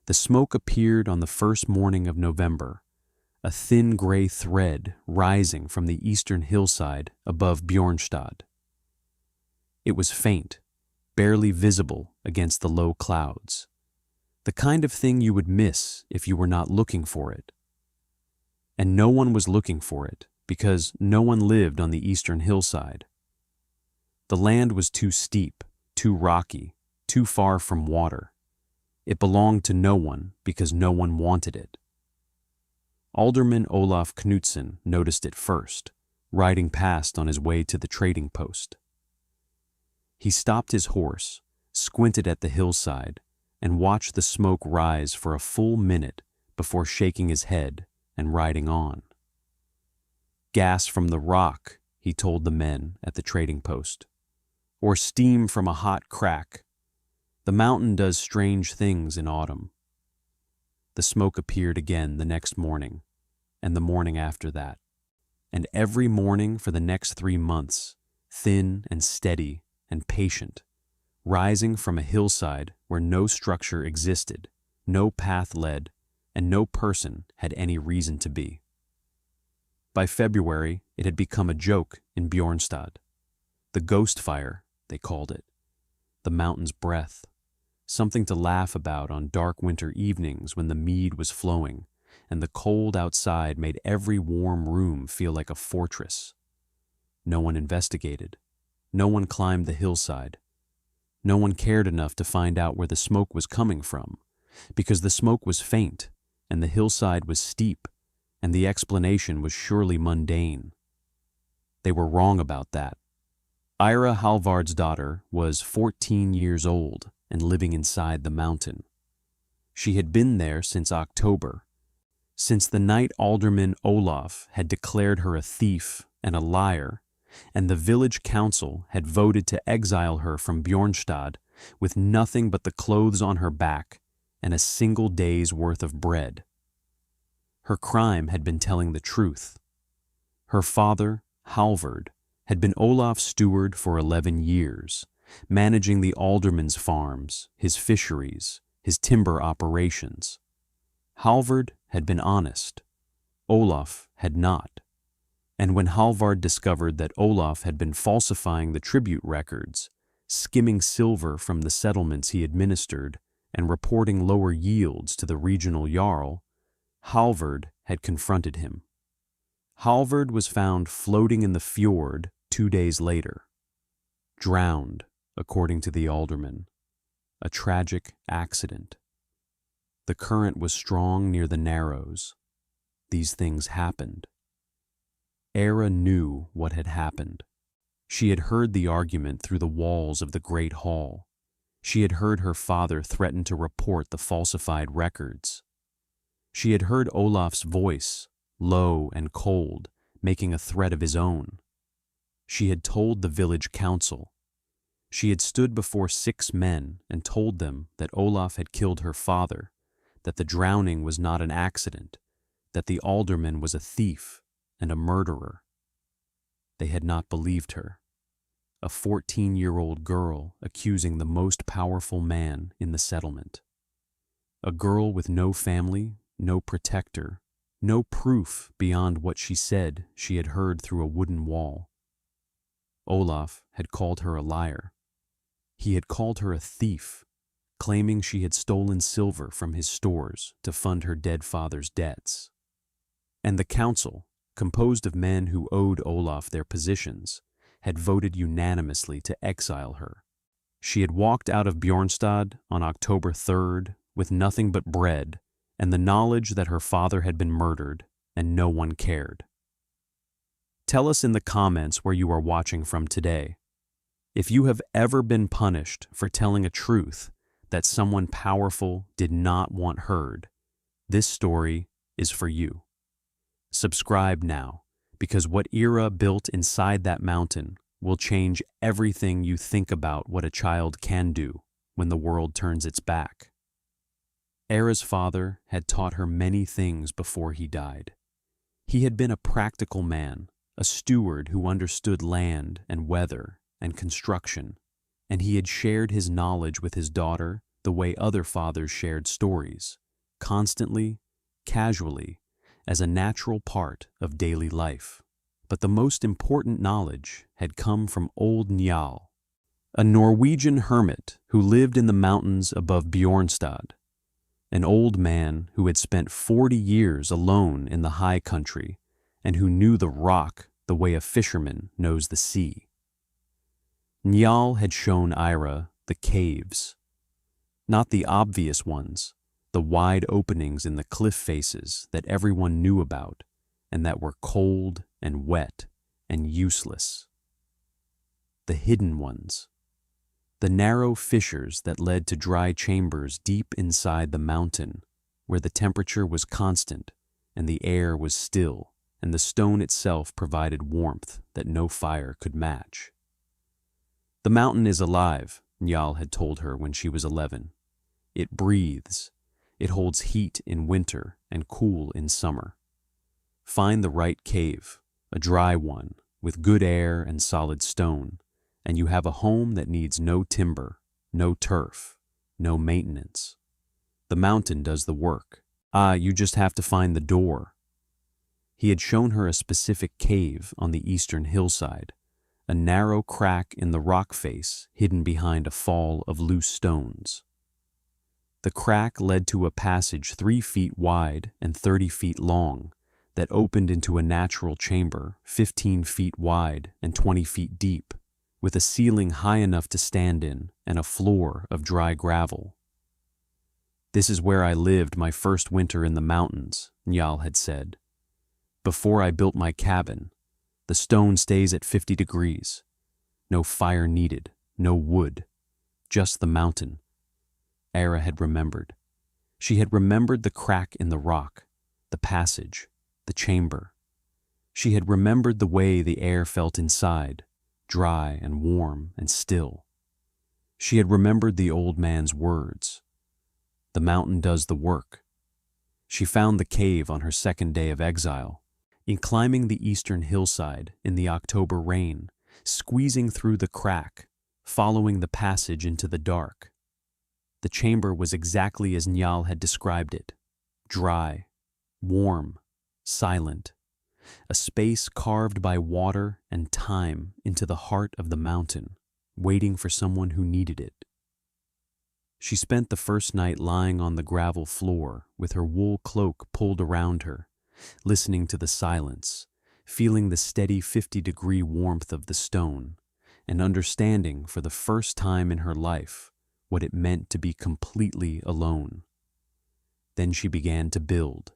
The smoke appeared on the first morning of November, a thin gray thread rising from the eastern hillside above Bjornstad. It was faint, barely visible against the low clouds, the kind of thing you would miss if you were not looking for it. And no one was looking for it because no one lived on the eastern hillside. The land was too steep, too rocky, too far from water. It belonged to no one because no one wanted it. Alderman Olaf Knutsen noticed it first, riding past on his way to the trading post. He stopped his horse, squinted at the hillside, and watched the smoke rise for a full minute before shaking his head and riding on. Gas from the rock, he told the men at the trading post, or steam from a hot crack. The mountain does strange things in autumn. The smoke appeared again the next morning, and the morning after that, and every morning for the next 3 months, thin and steady and patient, rising from a hillside where no structure existed, no path led, and no person had any reason to be. By February, it had become a joke in Bjornstad. The ghost fire, they called it, the mountain's breath, something to laugh about on dark winter evenings when the mead was flowing and the cold outside made every warm room feel like a fortress. No one investigated. No one climbed the hillside. No one cared enough to find out where the smoke was coming from, because the smoke was faint and the hillside was steep, and the explanation was surely mundane. They were wrong about that. Ira Halvard's daughter was 14 years old and living inside the mountain. She had been there since October, since the night Alderman Olaf had declared her a thief and a liar, and the village council had voted to exile her from Bjornstad with nothing but the clothes on her back and a single day's worth of bread. Her crime had been telling the truth. Her father, Halvard, had been Olaf's steward for 11 years, managing the alderman's farms, his fisheries, his timber operations. Halvard had been honest. Olaf had not. And when Halvard discovered that Olaf had been falsifying the tribute records, skimming silver from the settlements he administered, and reporting lower yields to the regional jarl, Halvard had confronted him. Halvard was found floating in the fjord 2 days later. Drowned, according to the alderman. A tragic accident. The current was strong near the narrows. These things happened. Era knew what had happened. She had heard the argument through the walls of the great hall. She had heard her father threaten to report the falsified records. She had heard Olaf's voice, low and cold, making a threat of his own. She had told the village council. She had stood before 6 men and told them that Olaf had killed her father, that the drowning was not an accident, that the alderman was a thief and a murderer. They had not believed her. A 14-year-old girl accusing the most powerful man in the settlement. A girl with no family, no protector, no proof beyond what she said she had heard through a wooden wall. Olaf had called her a liar. He had called her a thief, claiming she had stolen silver from his stores to fund her dead father's debts. And the council, composed of men who owed Olaf their positions, had voted unanimously to exile her. She had walked out of Bjornstad on October 3rd with nothing but bread and the knowledge that her father had been murdered and no one cared. Tell us in the comments where you are watching from today. If you have ever been punished for telling a truth that someone powerful did not want heard, this story is for you. Subscribe now, because what Era built inside that mountain will change everything you think about what a child can do when the world turns its back. Era's father had taught her many things before he died. He had been a practical man, a steward who understood land and weather and construction, and he had shared his knowledge with his daughter, the way other fathers shared stories, constantly, casually, as a natural part of daily life. But the most important knowledge had come from old Njal, a Norwegian hermit who lived in the mountains above Bjornstad, an old man who had spent 40 years alone in the high country and who knew the rock the way a fisherman knows the sea. Njal had shown Ira the caves, not the obvious ones, the wide openings in the cliff faces that everyone knew about and that were cold and wet and useless. The hidden ones, the narrow fissures that led to dry chambers deep inside the mountain where the temperature was constant and the air was still and the stone itself provided warmth that no fire could match. The mountain is alive, Njal had told her when she was 11. It breathes. It holds heat in winter and cool in summer. Find the right cave, a dry one, with good air and solid stone, and you have a home that needs no timber, no turf, no maintenance. The mountain does the work. You just have to find the door. He had shown her a specific cave on the eastern hillside, a narrow crack in the rock face hidden behind a fall of loose stones. The crack led to a passage 3 feet wide and 30 feet long that opened into a natural chamber 15 feet wide and 20 feet deep, with a ceiling high enough to stand in and a floor of dry gravel. "This is where I lived my first winter in the mountains," Njal had said. "Before I built my cabin, the stone stays at 50 degrees. No fire needed, no wood, just the mountain." Ira had remembered. She had remembered the crack in the rock, the passage, the chamber. She had remembered the way the air felt inside, dry and warm and still. She had remembered the old man's words. The mountain does the work. She found the cave on her second day of exile, in climbing the eastern hillside in the October rain, squeezing through the crack, following the passage into the dark. The chamber was exactly as Njal had described it, dry, warm, silent, a space carved by water and time into the heart of the mountain, waiting for someone who needed it. She spent the first night lying on the gravel floor with her wool cloak pulled around her, listening to the silence, feeling the steady 50-degree warmth of the stone, and understanding for the first time in her life what it meant to be completely alone. Then she began to build.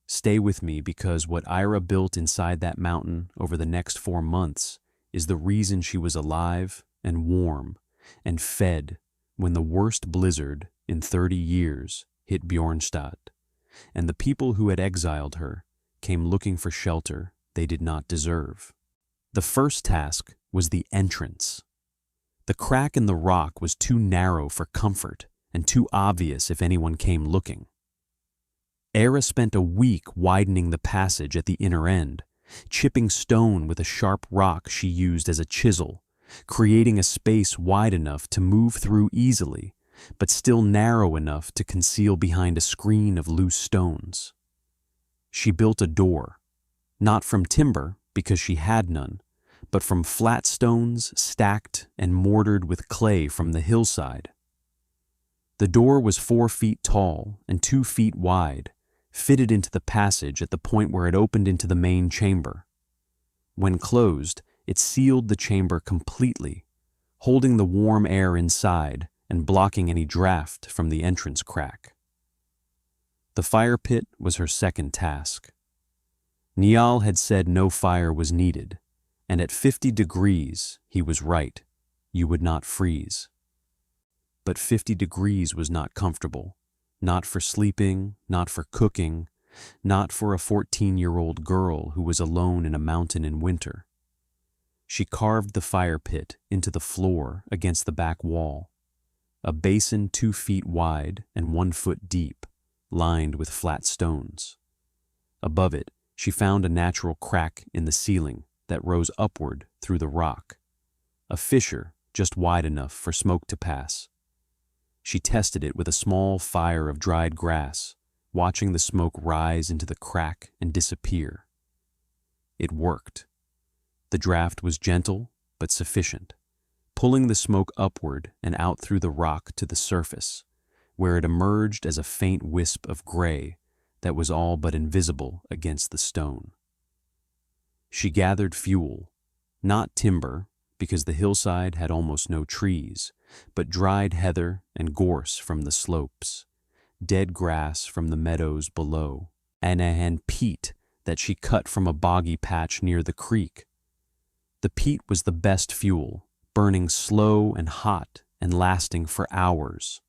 Stay with me, because what Ira built inside that mountain over the next 4 months is the reason she was alive and warm and fed when the worst blizzard in 30 years hit Bjornstad, and the people who had exiled her came looking for shelter they did not deserve. The first task was the entrance. The crack in the rock was too narrow for comfort and too obvious if anyone came looking. Era spent a week widening the passage at the inner end, chipping stone with a sharp rock she used as a chisel, creating a space wide enough to move through easily, but still narrow enough to conceal behind a screen of loose stones. She built a door, not from timber because she had none, but from flat stones stacked and mortared with clay from the hillside. The door was 4 feet tall and 2 feet wide, fitted into the passage at the point where it opened into the main chamber. When closed, it sealed the chamber completely, holding the warm air inside and blocking any draft from the entrance crack. The fire pit was her second task. Njal had said no fire was needed, and at 50 degrees, he was right, you would not freeze. But 50 degrees was not comfortable, not for sleeping, not for cooking, not for a 14-year-old girl who was alone in a mountain in winter. She carved the fire pit into the floor against the back wall, a basin 2 feet wide and 1 foot deep, lined with flat stones. Above it, she found a natural crack in the ceiling that rose upward through the rock, a fissure just wide enough for smoke to pass. She tested it with a small fire of dried grass, watching the smoke rise into the crack and disappear. It worked. The draft was gentle but sufficient, pulling the smoke upward and out through the rock to the surface, where it emerged as a faint wisp of gray that was all but invisible against the stone. She gathered fuel, not timber, because the hillside had almost no trees, but dried heather and gorse from the slopes, dead grass from the meadows below, and peat that she cut from a boggy patch near the creek. The peat was the best fuel, burning slow and hot and lasting for hours.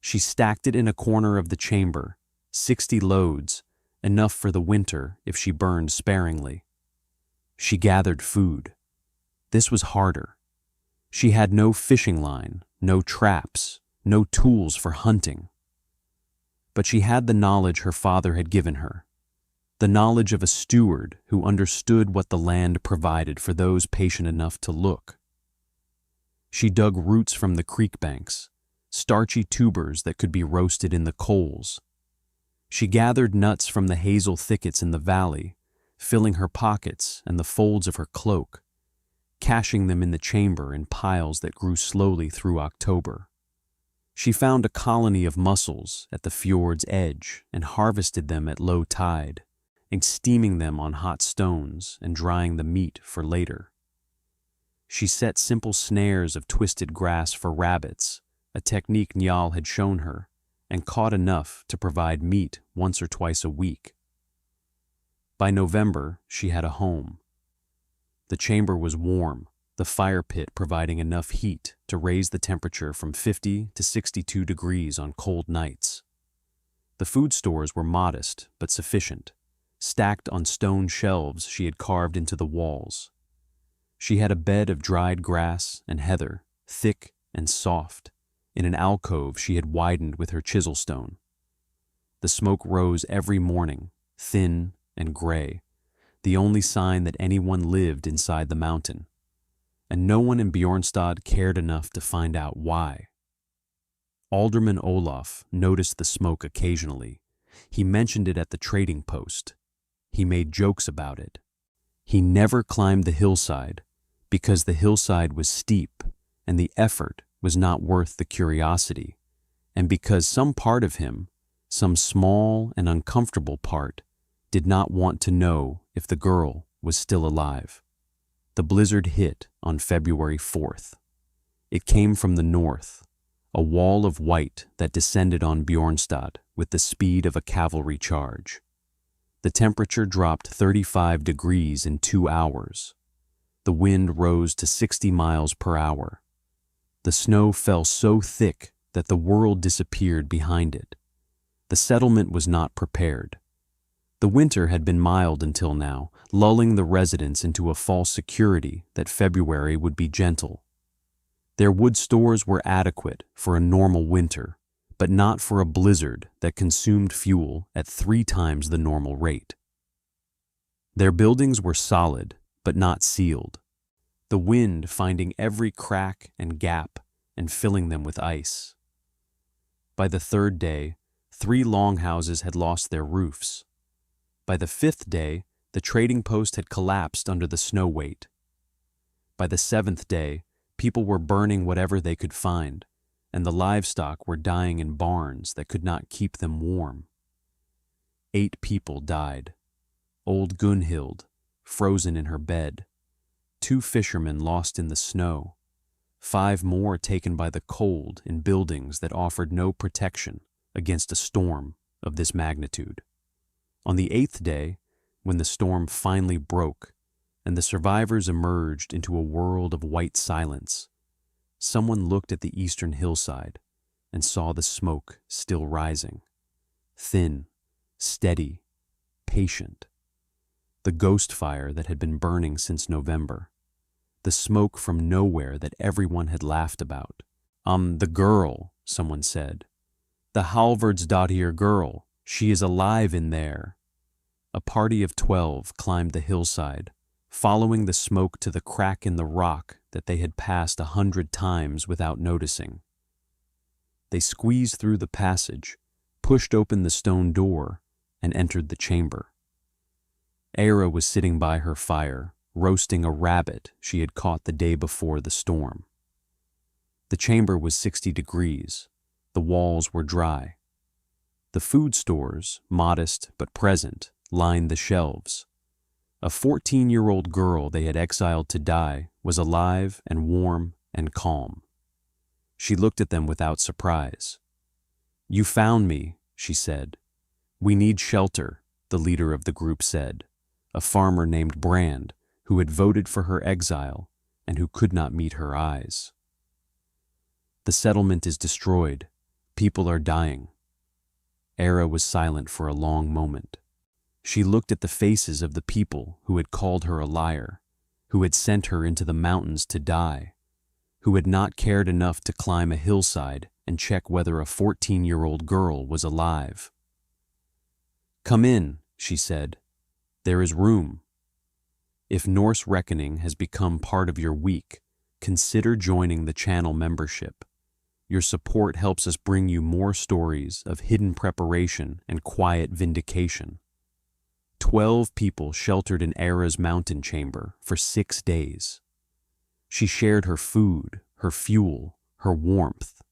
She stacked it in a corner of the chamber, 60 loads, enough for the winter if she burned sparingly. She gathered food. This was harder. She had no fishing line, no traps, no tools for hunting. But she had the knowledge her father had given her, the knowledge of a steward who understood what the land provided for those patient enough to look. She dug roots from the creek banks, starchy tubers that could be roasted in the coals. She gathered nuts from the hazel thickets in the valley, filling her pockets and the folds of her cloak, caching them in the chamber in piles that grew slowly through October. She found a colony of mussels at the fjord's edge and harvested them at low tide, steaming them on hot stones and drying the meat for later. She set simple snares of twisted grass for rabbits, a technique Njal had shown her, and caught enough to provide meat once or twice a week. By November, she had a home. The chamber was warm, the fire pit providing enough heat to raise the temperature from 50 to 62 degrees on cold nights. The food stores were modest but sufficient, stacked on stone shelves she had carved into the walls. She had a bed of dried grass and heather, thick and soft, in an alcove she had widened with her chisel stone. The smoke rose every morning, thin and gray, the only sign that anyone lived inside the mountain, and no one in Bjornstad cared enough to find out why. Alderman Olaf noticed the smoke occasionally. He mentioned it at the trading post. He made jokes about it. He never climbed the hillside because the hillside was steep and the effort was not worth the curiosity, and because some part of him, some small and uncomfortable part, did not want to know if the girl was still alive. The blizzard hit on February 4th. It came from the north, a wall of white that descended on Bjornstad with the speed of a cavalry charge. The temperature dropped 35 degrees in 2 hours. The wind rose to 60 miles per hour. The snow fell so thick that the world disappeared behind it. The settlement was not prepared. The winter had been mild until now, lulling the residents into a false security that February would be gentle. Their wood stores were adequate for a normal winter, but not for a blizzard that consumed fuel at 3 times the normal rate. Their buildings were solid, but not sealed, the wind finding every crack and gap and filling them with ice. By the 3rd day, 3 longhouses had lost their roofs. By the 5th day, the trading post had collapsed under the snow weight. By the 7th day, people were burning whatever they could find, and the livestock were dying in barns that could not keep them warm. 8 people died. Old Gunhild, frozen in her bed. 2 fishermen lost in the snow. 5 more taken by the cold in buildings that offered no protection against a storm of this magnitude. On the 8th day, when the storm finally broke and the survivors emerged into a world of white silence, someone looked at the eastern hillside and saw the smoke still rising. Thin, steady, patient. The ghost fire that had been burning since November. The smoke from nowhere that everyone had laughed about. The girl," someone said. "The Halvardsdottir girl. She is alive in there." A party of 12 climbed the hillside, following the smoke to the crack in the rock that they had passed 100 times without noticing. They squeezed through the passage, pushed open the stone door, and entered the chamber. Era was sitting by her fire, roasting a rabbit she had caught the day before the storm. The chamber was 60 degrees. The walls were dry. The food stores, modest but present, lined the shelves. A 14-year-old girl they had exiled to die was alive and warm and calm. She looked at them without surprise. "You found me," she said. "We need shelter," the leader of the group said, a farmer named Brand, who had voted for her exile and who could not meet her eyes. "The settlement is destroyed. People are dying." Era was silent for a long moment. She looked at the faces of the people who had called her a liar, who had sent her into the mountains to die, who had not cared enough to climb a hillside and check whether a 14-year-old girl was alive. "Come in," she said. "There is room. If Norse reckoning has become part of your week, consider joining the channel membership. Your support helps us bring you more stories of hidden preparation and quiet vindication." 12 people sheltered in Era's mountain chamber for 6 days. She shared her food, her fuel, her warmth.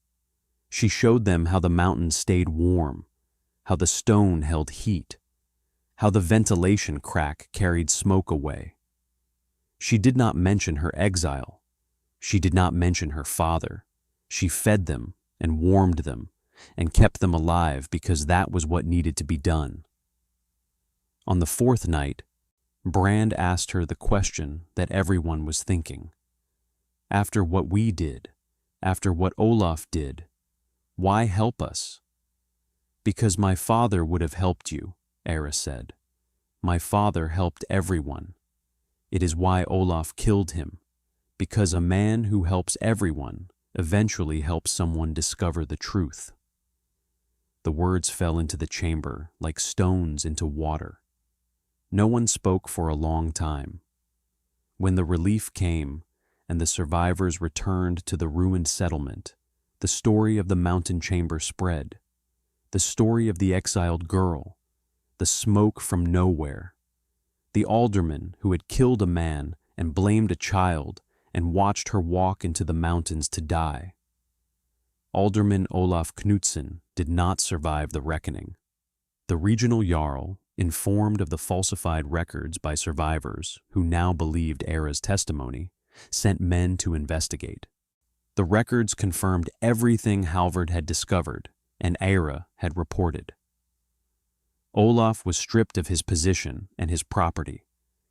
She showed them how the mountains stayed warm, how the stone held heat, how the ventilation crack carried smoke away. She did not mention her exile. She did not mention her father. She fed them and warmed them and kept them alive because that was what needed to be done. On the 4th night, Brand asked her the question that everyone was thinking. "After what we did, after what Olaf did, why help us?" "Because my father would have helped you," Era said. "My father helped everyone. It is why Olaf killed him, because a man who helps everyone eventually helps someone discover the truth." The words fell into the chamber like stones into water. No one spoke for a long time. When the relief came and the survivors returned to the ruined settlement, the story of the mountain chamber spread. The story of the exiled girl, the smoke from nowhere, the alderman who had killed a man and blamed a child and watched her walk into the mountains to die. Alderman Olaf Knudsen did not survive the reckoning. The regional jarl, informed of the falsified records by survivors who now believed Era's testimony, sent men to investigate. The records confirmed everything Halvard had discovered and Era had reported. Olaf was stripped of his position and his property.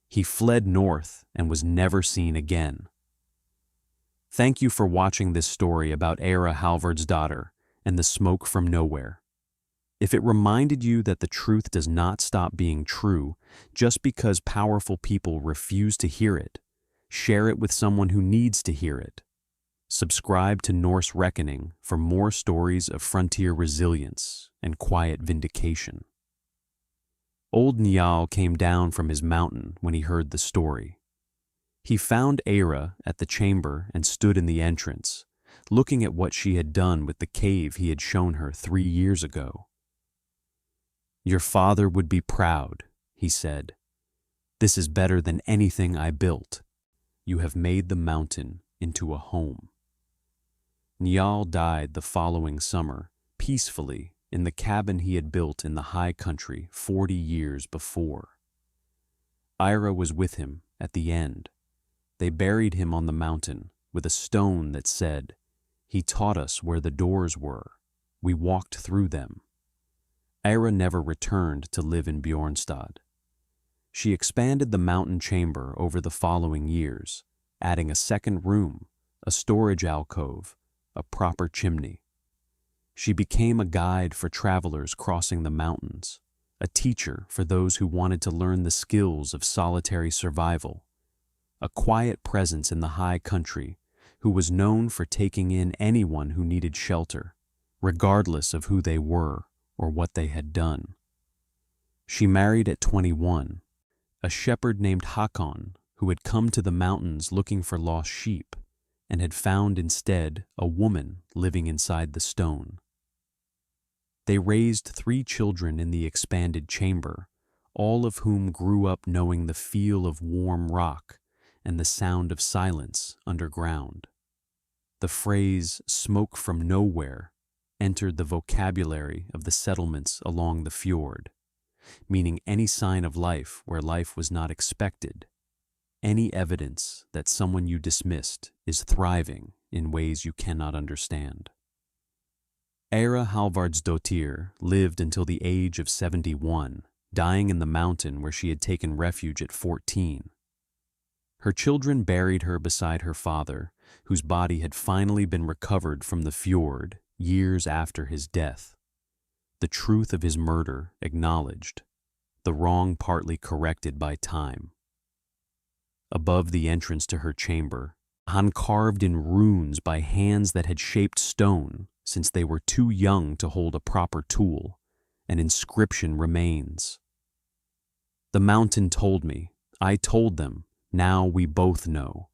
He fled north and was never seen again. Thank you for watching this story about Era Halvard's daughter and the smoke from nowhere. If it reminded you that the truth does not stop being true just because powerful people refuse to hear it, share it with someone who needs to hear it. Subscribe to Norse Reckoning for more stories of frontier resilience and quiet vindication. Old Njal came down from his mountain when he heard the story. He found Era at the chamber and stood in the entrance, looking at what she had done with the cave he had shown her 3 years ago. "Your father would be proud," he said. "This is better than anything I built. You have made the mountain into a home." Njal died the following summer, peacefully, in the cabin he had built in the high country 40 years before. Ira was with him at the end. They buried him on the mountain with a stone that said, "He taught us where the doors were. We walked through them." Ira never returned to live in Bjornstad. She expanded the mountain chamber over the following years, adding a second room, a storage alcove, a proper chimney. She became a guide for travelers crossing the mountains, a teacher for those who wanted to learn the skills of solitary survival, a quiet presence in the high country who was known for taking in anyone who needed shelter, regardless of who they were or what they had done. She married at 21, a shepherd named Hakon who had come to the mountains looking for lost sheep and had found instead a woman living inside the stone. They raised 3 children in the expanded chamber, all of whom grew up knowing the feel of warm rock and the sound of silence underground. The phrase "smoke from nowhere" entered the vocabulary of the settlements along the fjord, meaning any sign of life where life was not expected, any evidence that someone you dismissed is thriving in ways you cannot understand. Era Halvardsdottir lived until the age of 71, dying in the mountain where she had taken refuge at 14. Her children buried her beside her father, whose body had finally been recovered from the fjord years after his death. The truth of his murder acknowledged, the wrong partly corrected by time. Above the entrance to her chamber, carved in runes by hands that had shaped stone since they were too young to hold a proper tool, an inscription remains. The mountain told me, I told them, now we both know.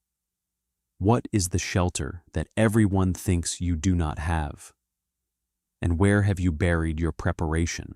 What is the shelter that everyone thinks you do not have? And where have you buried your preparation?